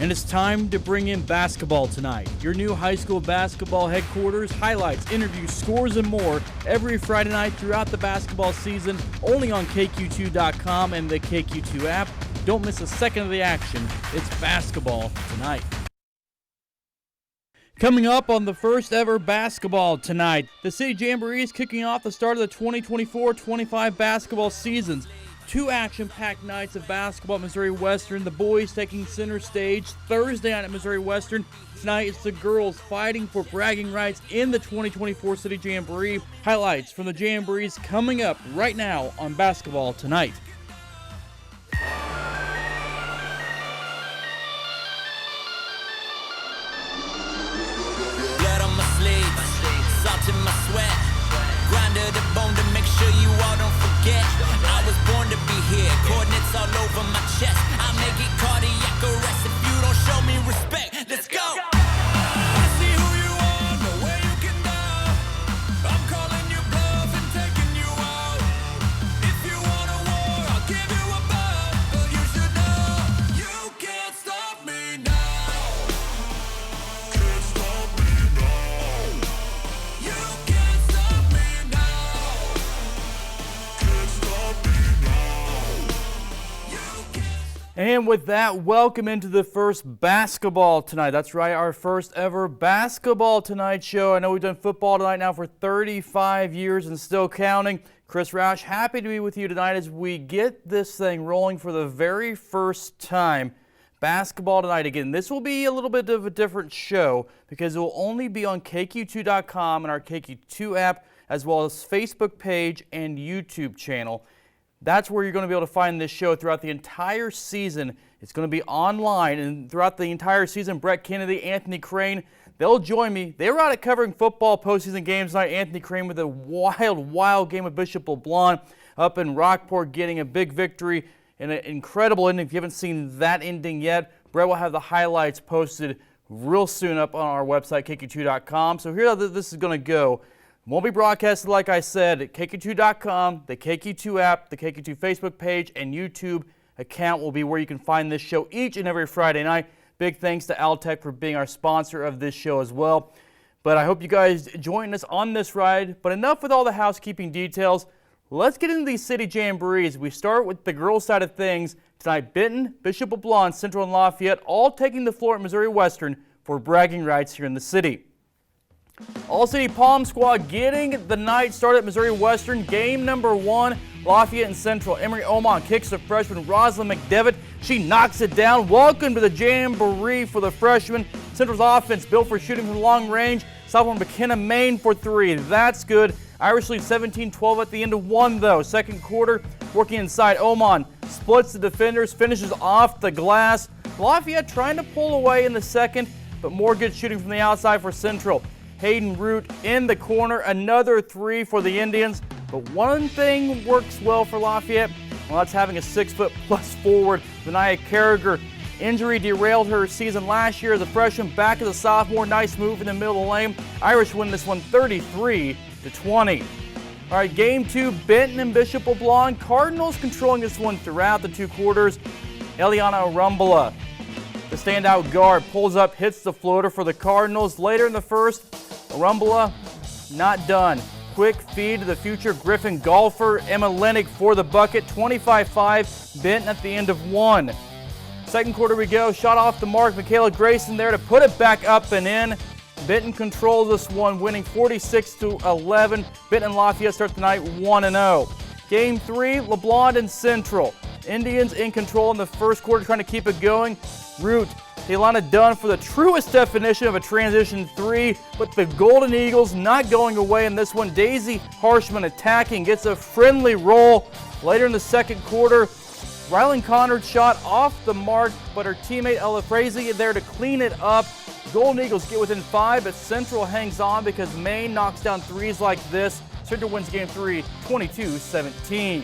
And it's time to bring in basketball tonight. Your new high school basketball headquarters, highlights, interviews, scores, and more every Friday night throughout the basketball season, only on KQ2.com and the KQ2 app. Don't miss a second of the action. It's basketball tonight. Coming up on the first ever basketball tonight, the City Jamboree is kicking off the start of the 2024-25 basketball seasons. Two action-packed nights of basketball at Missouri Western. The boys taking center stage Thursday night at Missouri Western. Tonight it's the girls fighting for bragging rights in the 2024 City Jamboree. Highlights from the Jamborees coming up right now on Basketball Tonight. Blood on my sleeves, salt in my sweat. Grind to the bone to make sure you all don't forget. I was born to be here, coordinates all over my chest. I make it cardiac arrest if you don't show me respect. Let's go! I see who you are, know where you can go. I'm calling you bluff and taking you out. If you want a war, I'll give you a bug. But you should know, you can't stop me now. Can't stop me now. You can't stop me now. Can't stop me now. You can't. And with that, welcome into the first Basketball Tonight. That's right, our first ever Basketball Tonight show. I know we've done football tonight now for 35 years and still counting. Chris Roush, happy to be with you tonight as we get this thing rolling for the very first time. Basketball Tonight again. This will be a little bit of a different show because it will only be on KQ2.com and our KQ2 app, as well as Facebook page and YouTube channel. That's where you're going to be able to find this show throughout the entire season. It's going to be online, and throughout the entire season, Brett Kennedy, Anthony Crane, they'll join me. They were out at covering football postseason games tonight. Anthony Crane with a wild game of Bishop LeBlanc up in Rockport, getting a big victory and an incredible ending. If you haven't seen that ending yet, Brett will have the highlights posted real soon up on our website, KQ2.com. So here's how this is going to go. Won't be broadcasted, like I said, at KQ2.com, the KQ2 app, the KQ2 Facebook page, and YouTube account will be where you can find this show each and every Friday night. Big thanks to Altec for being our sponsor of this show as well. But I hope you guys join us on this ride. But enough with all the housekeeping details. Let's get into these City Jamborees. We start with the girls' side of things. Tonight, Benton, Bishop LeBlanc, Central, and Lafayette all taking the floor at Missouri Western for bragging rights here in the city. All-City Palm Squad getting the night started at Missouri Western. Game number 1, Lafayette and Central. Emery Omon kicks the freshman Rosalind McDevitt. She knocks it down. Welcome to the Jamboree for the freshman. Central's offense built for shooting from long range. Sophomore McKenna Main for 3. That's good. Irish lead 17-12 at the end of 1, though. Second quarter, working inside. Omon splits the defenders, finishes off the glass. Lafayette trying to pull away in the second, but more good shooting from the outside for Central. Hayden Root in the corner, another 3 for the Indians. But one thing works well for Lafayette, well, that's having a 6-foot-plus forward, Vania Carragher. Injury derailed her season last year as a freshman, back as a sophomore. Nice move in the middle of the lane. Irish win this one 33-20. All right, game 2, Benton and Bishop LeBlanc. Cardinals controlling this one throughout the 2 quarters. Eliana Arumbala, the standout guard, pulls up, hits the floater for the Cardinals. Later in the first, Arumbala not done. Quick feed to the future Griffin golfer, Emma Lennick for the bucket. 25-5, Benton at the end of 1. Second quarter we go, shot off the mark. Michaela Grayson there to put it back up and in. Benton controls this one, winning 46-11. Benton and Lafayette start the night 1-0. Game 3, LeBlanc and Central. Indians in control in the first quarter, trying to keep it going. Root, Taylana Dunn for the truest definition of a transition 3, but the Golden Eagles not going away in this one. Daisy Harshman attacking, gets a friendly roll. Later in the second quarter, Rylan Conard shot off the mark, but her teammate Ella Frazee there to clean it up. Golden Eagles get within 5, but Central hangs on because Maine knocks down 3s like this. Central wins game 3, 22-17.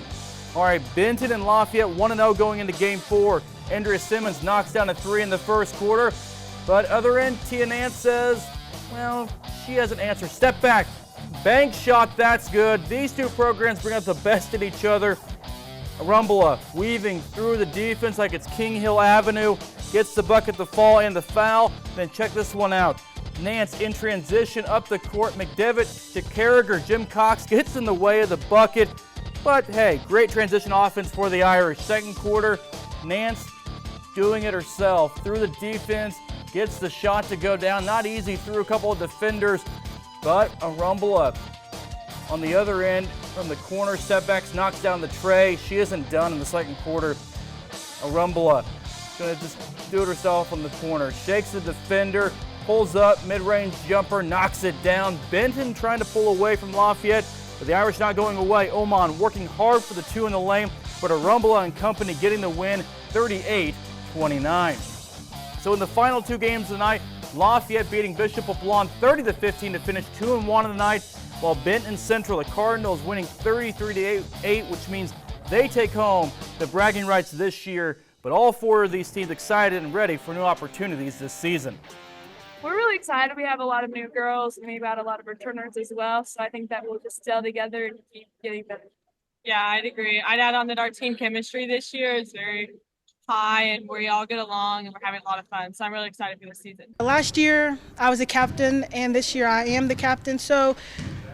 All right, Benton and Lafayette 1-0 going into game 4. Andrea Simmons knocks down a 3 in the first quarter, but other end, Tia Nance says, well, she has an answer. Step back, bank shot, that's good. These two programs bring out the best in each other. Arumbala weaving through the defense like it's King Hill Avenue. gets the bucket, the fall, and the foul. Then check this one out. Nance in transition up the court. McDevitt to Carragher. Jim Cox gets in the way of the bucket. But hey, great transition offense for the Irish. Second quarter, Nance doing it herself. Through the defense, gets the shot to go down. Not easy through a couple of defenders, but a rumble up. On the other end, from the corner, setbacks, knocks down the tray. She isn't done in the second quarter. A rumble up. Gonna just do it herself on the corner. Shakes the defender, pulls up, mid-range jumper, knocks it down. Benton trying to pull away from Lafayette, but the Irish not going away. Oman working hard for the two in the lane, but a rumble and company getting the win, 38-29. So in the final two games of the night, Lafayette beating Bishop LeBlond 30-15 to finish 2-1 of the night, while Benton Central, the Cardinals, winning 33-8, which means they take home the bragging rights this year. But all four of these teams excited and ready for new opportunities this season. We're really excited. We have a lot of new girls and we've had a lot of returners as well. So I think that we'll just gel together and keep getting better. Yeah, I'd agree. I'd add on that our team chemistry this year is very high and we all get along and we're having a lot of fun. So I'm really excited for this season. Last year I was a captain and this year I am the captain. So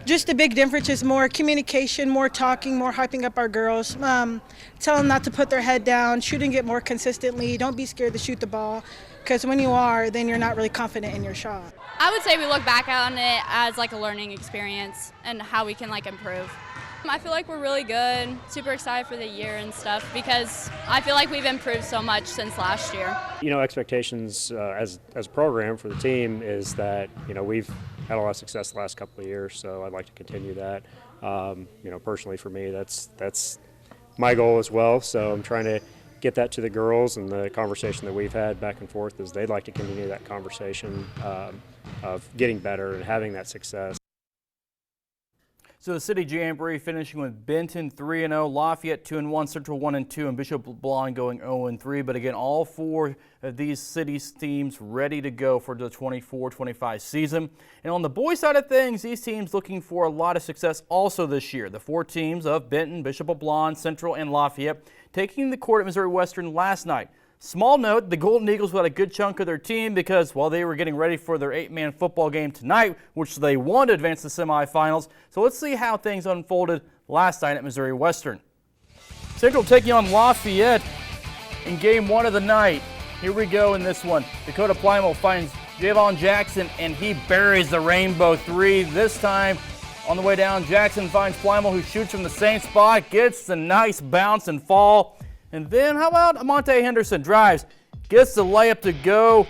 just the big difference is more communication, more talking, more hyping up our girls. Tell them not to put their head down, shooting it more consistently. Don't be scared to shoot the ball, because when you are, then you're not really confident in your shot. I would say we look back on it as like a learning experience and how we can like improve. I feel like we're really good, super excited for the year and stuff because I feel like we've improved so much since last year. You know, expectations as a program for the team is that, you know, we've had a lot of success the last couple of years, so I'd like to continue that. You know, personally for me, that's my goal as well, so I'm trying to get that to the girls, and the conversation that we've had back and forth is they'd like to continue that conversation of getting better and having that success. So the City Jamboree finishing with Benton 3-0, Lafayette 2-1, Central 1-2, and Bishop LeBlond going 0-3. But again, all four of these cities teams ready to go for the 24-25 season. And on the boys side of things, these teams looking for a lot of success also this year. The four teams of Benton, Bishop LeBlond, Central, and Lafayette taking the court at Missouri Western last night. Small note, the Golden Eagles had a good chunk of their team because while they were getting ready for their 8-man football game tonight, which they won to advance to the semifinals. So let's see how things unfolded last night at Missouri Western. Central taking on Lafayette in game one of the night. Here we go in this one. Dakota Plymouth finds Javon Jackson and he buries the rainbow three. This time on the way down, Jackson finds Plymouth who shoots from the same spot, gets the nice bounce and fall. And then how about Amonte Henderson drives, gets the layup to go.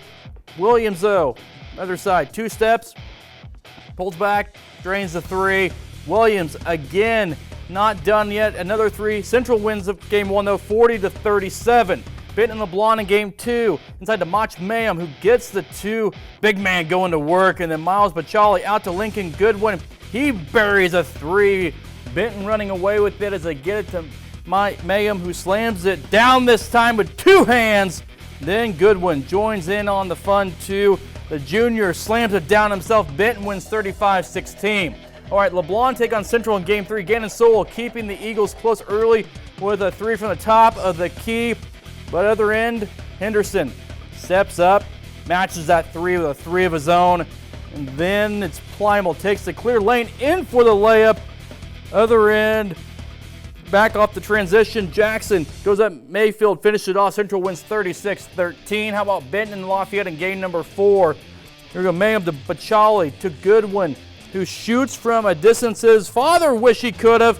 Williams though, other side, 2 steps, pulls back, drains the three. Williams again, not done yet, another three. Central wins game one though, 40-37. Benton LeBlond in game two, inside to Mach Mayhem who gets the two. Big man going to work, and then Miles Bachali out to Lincoln Goodwin. He buries a three. Benton running away with it as they get it to Mayhem, who slams it down this time with 2 hands. Then Goodwin joins in on the fun too. The junior slams it down himself. Benton wins 35-16. All right, LeBlond take on Central in game 3. Gannon Sowell keeping the Eagles close early with a 3 from the top of the key. But other end, Henderson steps up, matches that 3 with a 3 of his own. And then it's Plymouth takes the clear lane in for the layup. Other end, back off the transition. Jackson goes up Mayfield, finishes it off. Central wins 36-13. How about Benton and Lafayette in game number 4? Here we go, Mayhem to Bachali to Goodwin, who shoots from a distance his father wish he could have.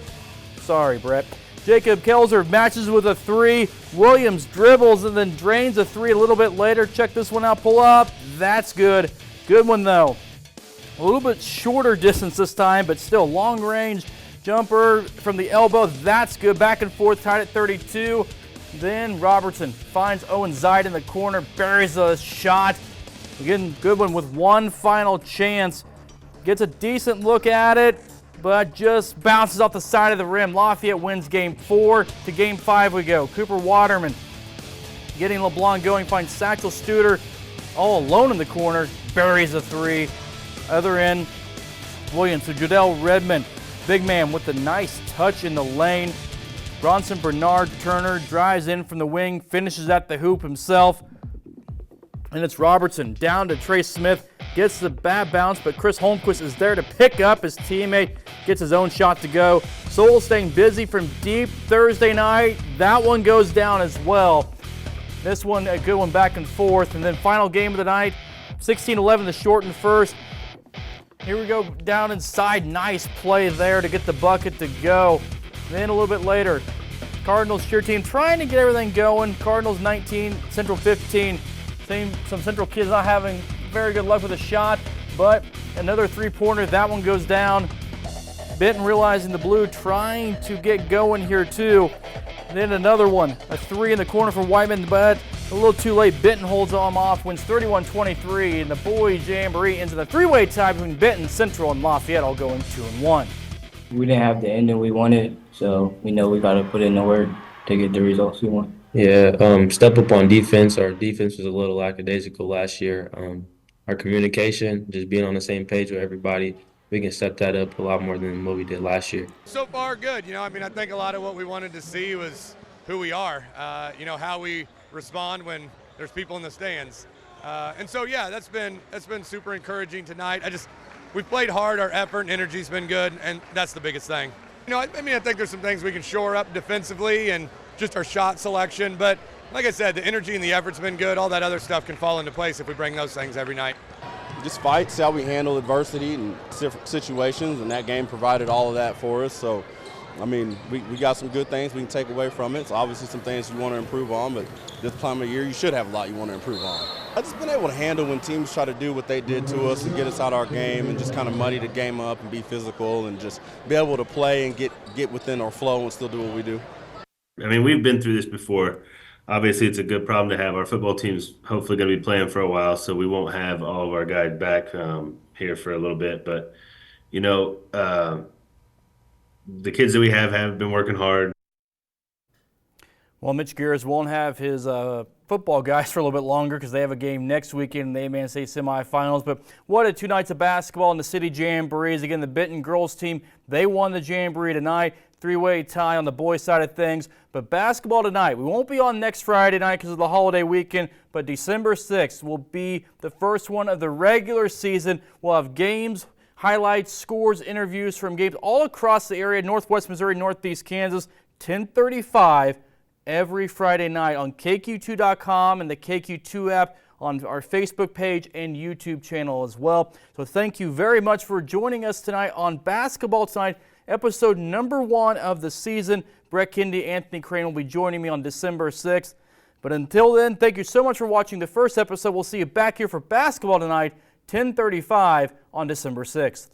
Sorry, Brett. Jacob Kelzer matches with a 3. Williams dribbles and then drains a 3 a little bit later. Check this one out, pull up. That's good. Good one though. A little bit shorter distance this time, but still long range. Jumper from the elbow, that's good. Back and forth, tied at 32. Then Robertson finds Owen Zide in the corner, buries a shot. Again, Goodwin with one final chance. Gets a decent look at it, but just bounces off the side of the rim. Lafayette wins game 4. To game 5 we go. Cooper Waterman getting LeBlond going, finds Satchel Studer all alone in the corner, buries a 3. Other end, Williams to Jadell Redmond. Big man with a nice touch in the lane. Bronson Bernard Turner drives in from the wing, finishes at the hoop himself. And it's Robertson down to Trey Smith. Gets the bad bounce, but Chris Holmquist is there to pick up his teammate. Gets his own shot to go. Sowell staying busy from deep Thursday night. That one goes down as well. This one, a good one back and forth. And then final game of the night, 16-11, the shortened first. Here we go down inside. Nice play there to get the bucket to go. Then a little bit later, Cardinals cheer team trying to get everything going. Cardinals 19, Central 15. Some Central kids not having very good luck with a shot, but another three-pointer. That one goes down. Benton realizing the blue, trying to get going here too. Then another one, a three in the corner for Whiteman, but a little too late. Benton holds them off, wins 31-23, and the boys jamboree ends in a three-way tie between Benton, Central, and Lafayette, all going 2-1. We didn't have the ending we wanted, so we know we got to put in the work to get the results we want. Yeah, step up on defense. Our defense was a little lackadaisical last year. Our communication, just being on the same page with everybody, we can step that up a lot more than what we did last year. So far, good. I think a lot of what we wanted to see was who we are, how we respond when there's people in the stands. And so, yeah, that's been super encouraging tonight. We've played hard, our effort and energy's been good, and that's the biggest thing. I think there's some things we can shore up defensively and just our shot selection, but like I said, the energy and the effort's been good. All that other stuff can fall into place if we bring those things every night. Just fight, see how we handle adversity and different situations, and that game provided all of that for us. So, we got some good things we can take away from it. It's obviously some things you want to improve on, but this time of year you should have a lot you want to improve on. I've just been able to handle when teams try to do what they did to us and get us out of our game and just kind of muddy the game up and be physical and just be able to play and get within our flow and still do what we do. We've been through this before. Obviously, it's a good problem to have. Our football team's hopefully going to be playing for a while, so we won't have all of our guys back here for a little bit. But, the kids that we have been working hard. Well, Mitch Garris won't have his football guys for a little bit longer because they have a game next weekend in the A-Man State semifinals. But what a 2 nights of basketball in the City Jamborees. Again, the Benton girls team, they won the Jamboree tonight. Three-way tie on the boys' side of things. But basketball tonight, we won't be on next Friday night because of the holiday weekend, but December 6th will be the first one of the regular season. We'll have games, highlights, scores, interviews from games all across the area, Northwest Missouri, Northeast Kansas, 10:35 every Friday night on KQ2.com and the KQ2 app, on our Facebook page and YouTube channel as well. So thank you very much for joining us tonight on Basketball Tonight, episode number 1 of the season. Brett Kennedy, Anthony Crane will be joining me on December 6th. But until then, thank you so much for watching the first episode. We'll see you back here for Basketball Tonight, 10:35 on December 6th.